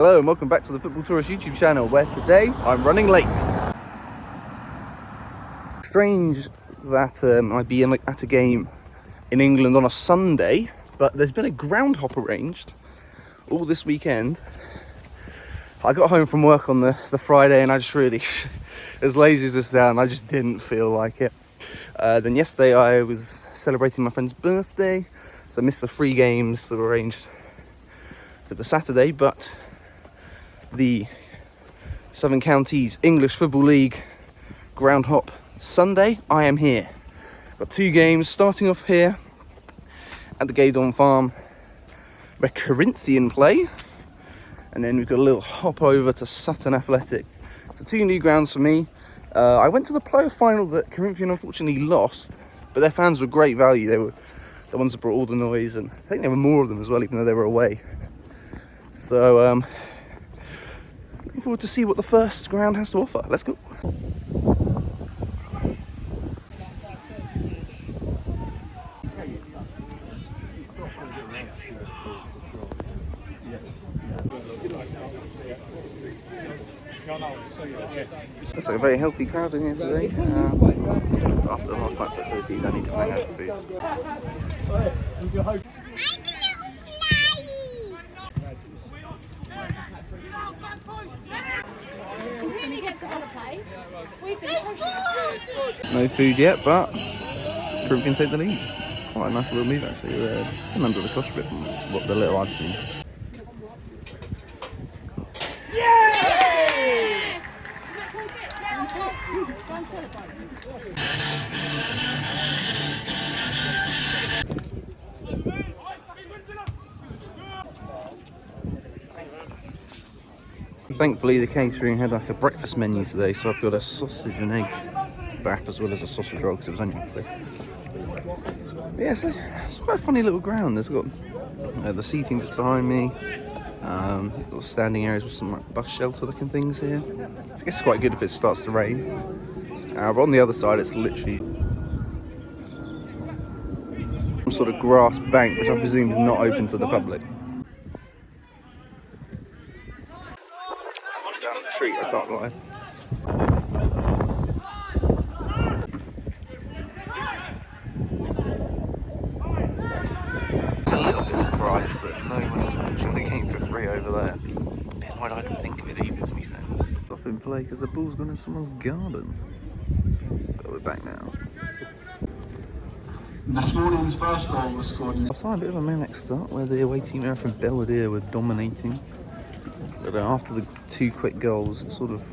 Hello and welcome back to the Football Tourist YouTube channel, where today I'm running late. Strange that I'd be at a game in England on a Sunday, but there's been a Groundhop arranged all this weekend. I got home from work on the Friday and I just really, as lazy as this sounds, I just didn't feel like it. Then yesterday I was celebrating my friend's birthday, so I missed the 3 games that were arranged for the Saturday, but the Southern Counties English Football League Groundhop Sunday, I am here. Got 2 games starting off here at the Gaydon Farm where Corinthian play, and then we've got a little hop over to Sutton Athletic. So 2 new grounds for me. I went to the playoff final that Corinthian unfortunately lost, but their fans were great value. They were the ones that brought all the noise, and I think there were more of them as well, even though they were away. So looking forward to see what the first ground has to offer. Let's go. Looks like a very healthy crowd in here today. After last night's activities, I need to bring out food. No food yet, but Corinthian take the lead. Quite a nice little move actually. Been under the cosh a bit from what the little I've seen. Thankfully the catering had like a breakfast menu today, so I've got a sausage and egg wrap as well as a sausage roll because it was only quick. Yeah, so it's quite a funny little ground. There's got the seating just behind me, little standing areas with some like, bus shelter looking things here. I guess it's quite good if it starts to rain. But on the other side it's literally some sort of grass bank, which I presume is not open to the public. Damn treat, I can't lie. I'm a little bit surprised that no one is watching the game for free over there. Why I didn't think of it either, to be fair. Stop in play because the ball's gone in someone's garden. But we're back now. This morning's first goal was scored in... I saw a bit of a manic start where the away team from Belvedere were dominating. But after the 2 quick goals, it sort of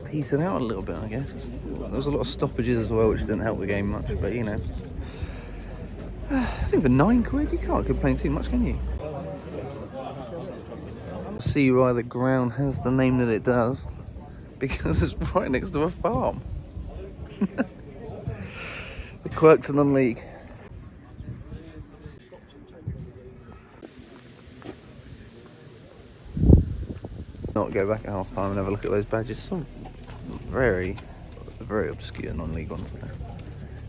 petered out a little bit, I guess. There was a lot of stoppages as well, which didn't help the game much, but you know. I think for £9 you can't complain too much, can you? See why the ground has the name that it does, because it's right next to a farm. The quirks of non-league. Not go back at half time and have a look at those badges. Some very obscure non-league ones there,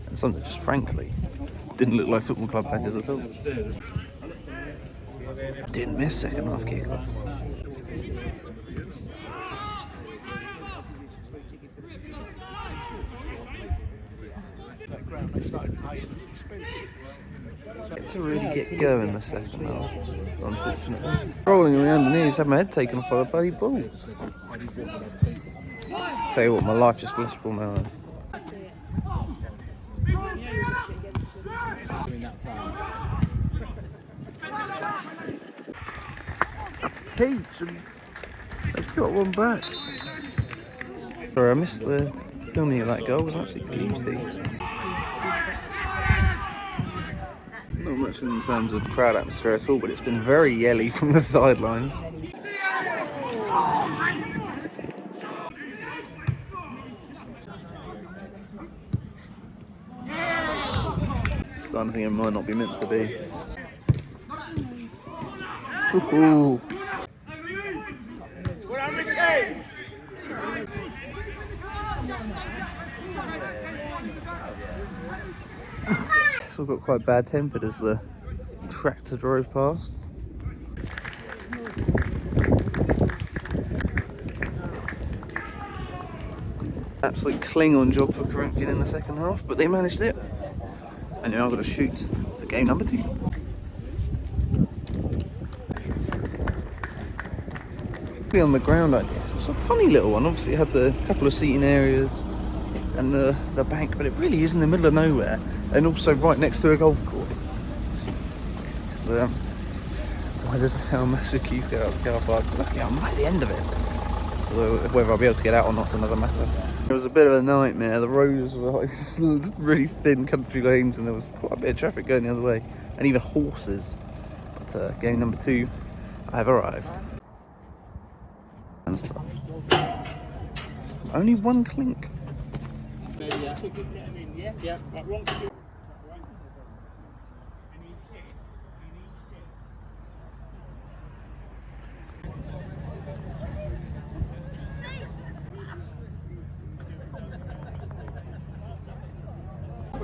and some that just frankly didn't look like football club badges at all. Didn't miss second half kickoff. Get to really get going the second half, unfortunately. Rolling around the knees, had my head taken off by the bloody ball. Tell you what, my life just flashed before my eyes. Peach, and they've got one back. Sorry, I missed the filming of that goal. It was absolutely beauty. Not much in terms of crowd atmosphere at all, but it's been very yelly from the sidelines. Starting to think it might not be meant to be. Ooh. Still got quite bad tempered as the tractor drove past. Absolute cling-on job for Corinthian in the second half, but they managed it. And now I've got to shoot to game number 2. On the ground, I guess. It's a funny little one. Obviously, it had the couple of seating areas and the bank, but it really is in the middle of nowhere, and also right next to a golf course. So, why does how massive queues go out the car park? Luckily, I'm right at the end of it. Although whether I'll be able to get out or not is another matter. It was a bit of a nightmare. The roads were like really thin country lanes, and there was quite a bit of traffic going the other way, and even horses. But game number 2, I have arrived. Only one clink.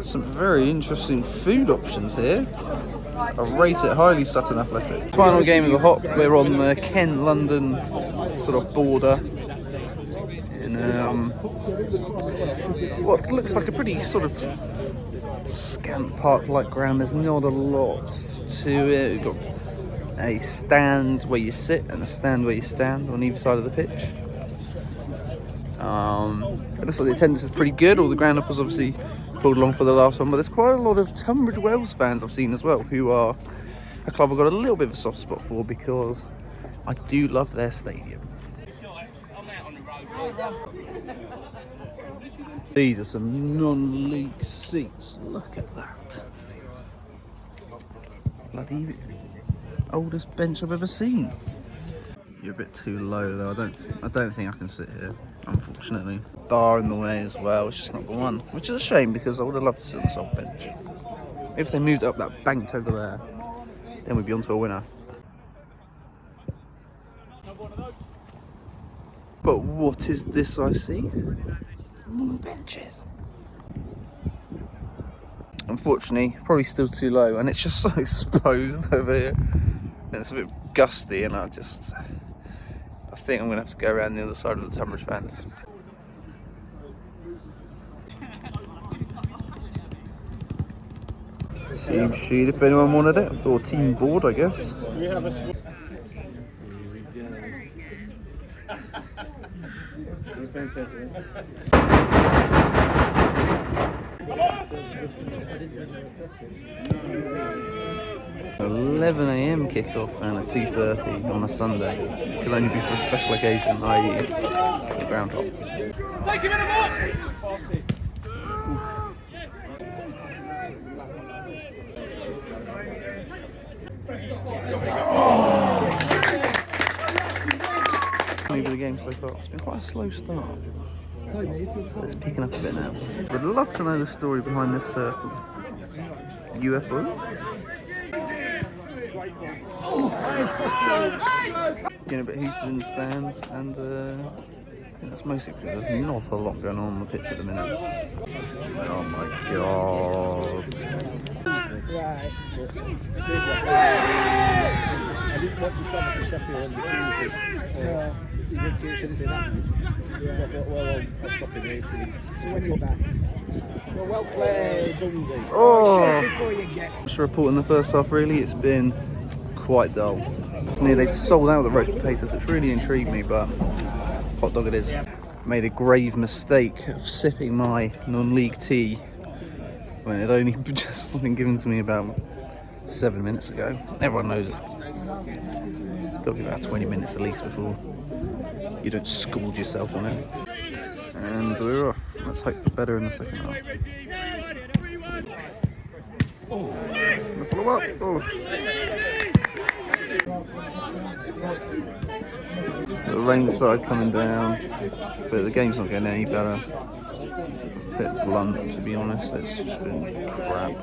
Some very interesting food options here. I rate it highly, Sutton Athletic. Final game of the hop. We're on the Kent-London sort of border in what looks like a pretty sort of scant park-like ground. There's not a lot to it. We've got a stand where you sit and a stand where you stand on either side of the pitch. It looks like the attendance is pretty good. All the Groundhoppers obviously pulled along for the last one, but there's quite a lot of Tunbridge Wells fans I've seen as well, who are a club I've got a little bit of a soft spot for because I do love their stadium. These are some non-league seats. Look at that. Bloody oldest bench I've ever seen. You're a bit too low though. I don't think I can sit here, unfortunately. Bar in the way as well. It's just not the one, which is a shame because I would have loved to sit on this old bench. If they moved up that bank over there, then we'd be on to a winner. But what is this I see? More benches. Unfortunately, probably still too low, and it's just so exposed over here. And it's a bit gusty, and I think I'm going to have to go around the other side of the Tunbridge fence. Team sheet if anyone wanted it, or team board, I guess. 11 AM kickoff and a 2:30 on a Sunday. It can only be for a special occasion, i.e. the Groundhop. Take him in the box! Maybe the game so far. It's been quite a slow start. It's picking up a bit now. Would love to know the story behind this circle. UFO? Getting a bit heated in the stands, and I think that's mostly because there's not a lot going on the pitch at the minute. Oh my god. Right. I just watched the summer from Sheffield on the Tuesday. So you didn't say that? Yeah. I thought, well, I'll stop in here. So when you're back. Well, well played, Dundee. Oh! Before you get... Just reporting the first half, really, it's been quite dull. They'd sold out the roast potatoes, which really intrigued me, but hot dog it is. Made a grave mistake of sipping my non-league tea when it only just been given to me about 7 minutes ago. Everyone knows it's got to be about 20 minutes at least before you don't scald yourself on it. And we're off. Let's hope for better in the second half. Oh, follow up. Oh. The rain started coming down, but the game's not getting any better. A bit blunt, to be honest. It's just been crap.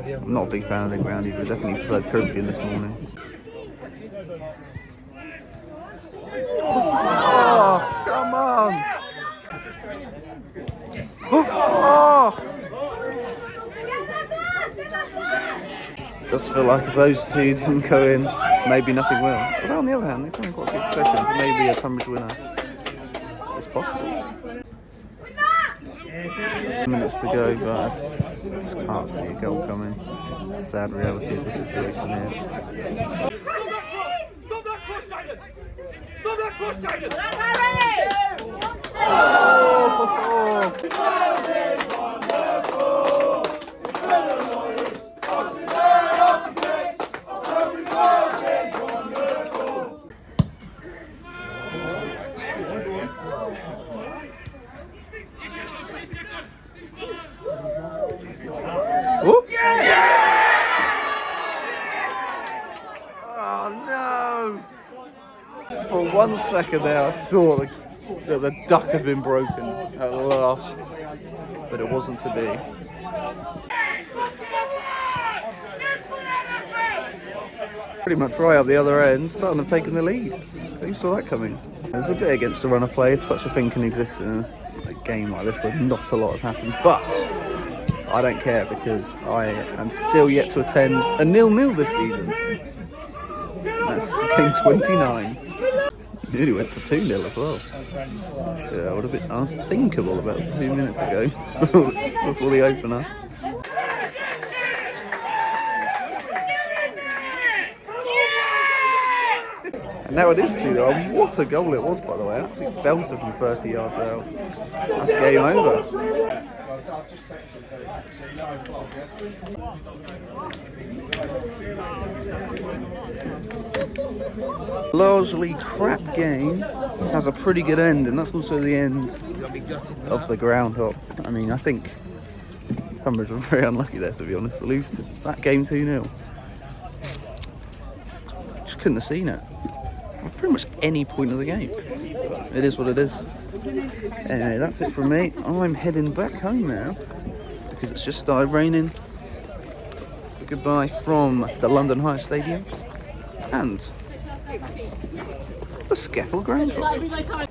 I'm not a big fan of the ground either. Definitely preferred Corinthian this morning. Oh, come on! Oh! Does feel like if those two didn't go in, maybe nothing will. Although on the other hand, they're playing quite good sessions, so maybe a Tunbridge winner is possible. Minutes to go, but I just can't see a goal coming. It's a sad reality of the situation here. Stop that cross, Jaden! Stop that cross, Jaden! Oh no! For 1 second there, I thought that the duck had been broken at last, but it wasn't to be. Pretty much right up the other end, Sutton have taken the lead. Who saw that coming? There's a bit against the run of play if such a thing can exist in a game like this where not a lot has happened, but I don't care because I am still yet to attend a 0-0 this season. That's game 29. Nearly went to 2-0 as well. Which would have been unthinkable about 2 minutes ago before the opener. And now it is 2-0. What a goal it was, by the way. Absolutely belter from 30 yards out. That's game over. Largely crap game has a pretty good end, and that's also the end of the Groundhop. I mean, I think Tunbridge were very unlucky there, to be honest, to lose that game 2-0. Just couldn't have seen it for pretty much any point of the game. It is what it is. Anyway, that's it from me. I'm heading back home now because it's just started raining. Goodbye from the London High Stadium and the SCEFL Groundhop.